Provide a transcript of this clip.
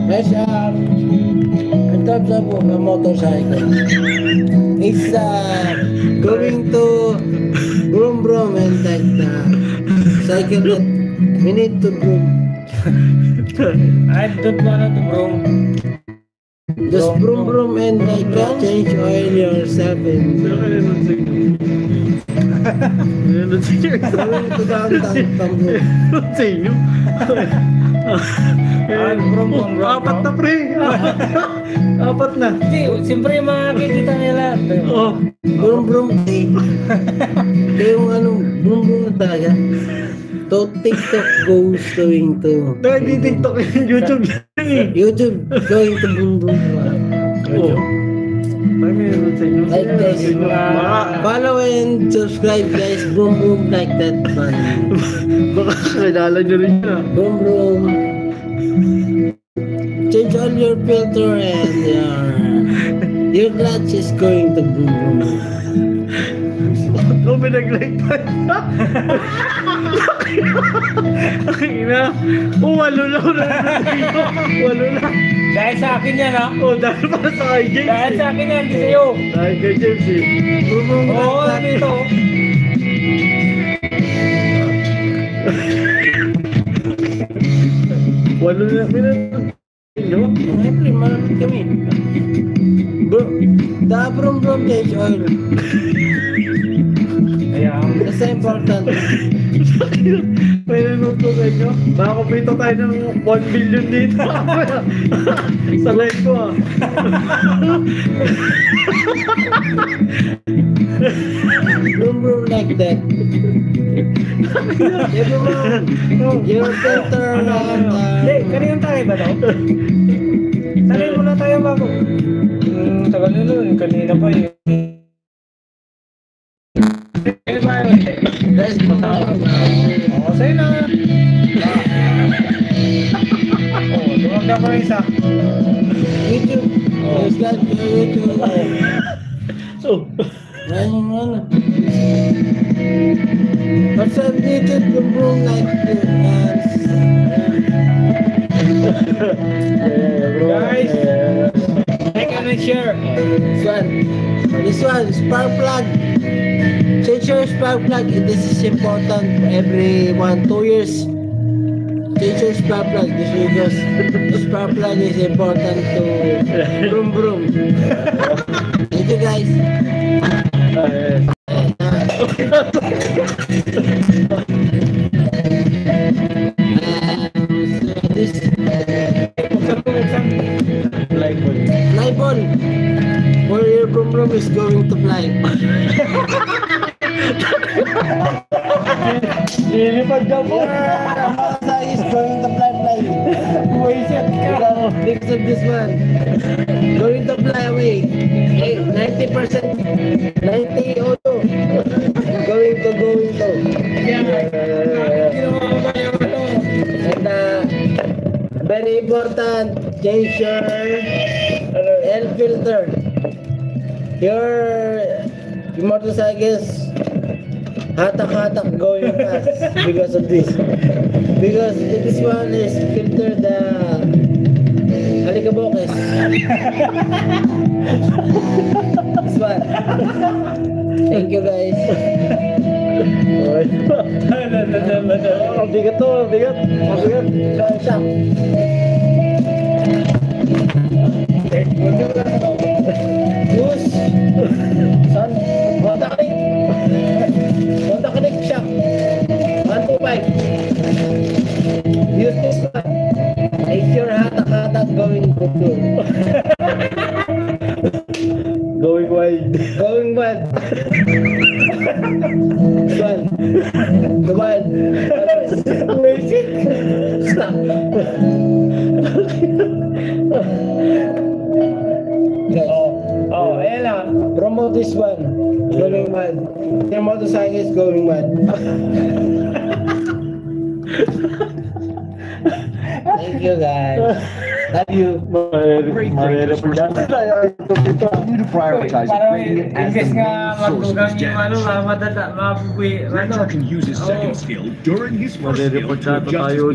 Guys, in terms of a motorcycle, it's going to broom and like the cycle that we need to broom. I don't want to broom. Just broom and like change oil yourself and going to downtown Tambo. Sa inyo? Apat na pre. Apat na. Hindi, siyempre makikita nila. Oh. Broom day. Kaya yung broom na talaga. To TikTok goes going to. Dahil di TikTok yung YouTube. YouTube going to broom. Oh. Like guys, follow and subscribe guys. Broom like that man. Baka kilala nyo rin yun. Broom. Change all your filter and your clutch is going to broom. Oh, may nag-like pa. Akina. Oh, walo na. Walo na. Dahil sa akin yan, ha? Oh, dahil para sa kay James. Dahil sa akin yan, hindi sa'yo. Dahil kay James eh. Oo, dito. Walo na. Siyempre, malamit kami. Bro, broom change oil. That's important. May nanonood ko sa inyo. Baka kumita tayo ng 1 billion dito. Sa live ko ah. Broom like that. Your filter and Hindi, kanina tayo ba daw? Tagal muna tayo bago. Tagal na nun, kanina pa yun. guys, Oo, sa'yo na. Oo, tumagda ko rin isa. YouTube. Yes, guys, YouTube. Oh. Ano. What's up, YouTube? Broom like Guys, like and share. This one, spark plug. Change your spark plug. This is important for every 1-2 years. Change your spark plug. This because the spark plug is important to broom. Thank you guys. This fly ball. Where your broom is going to fly. Lilipad ka po. Is going to fly. Because of this one. Going to fly away. 90%. 90 auto. Going to. And very important, change your air filter. Your motorcycles hatak going fast because of this. Because this one is filter the alikabokes. This one. Thank you guys. Bigat to, bigat. Shock. Use. Son. Honda Click shock. 125. Use this one. Make your hatak going good. Going wild. Going wild. The wild. Basic. Stop. Oh, ayan lang. Promote this one. Going wild. Your motorcycle is going wild. Thank you guys. Love you. Marere po yan. Continue to prioritize gradient as the Imbes nga main source of magtugang his yung damage. mabubuwi. Grandpa can use his second skill during his first Marere skill po to siya adjust tayo.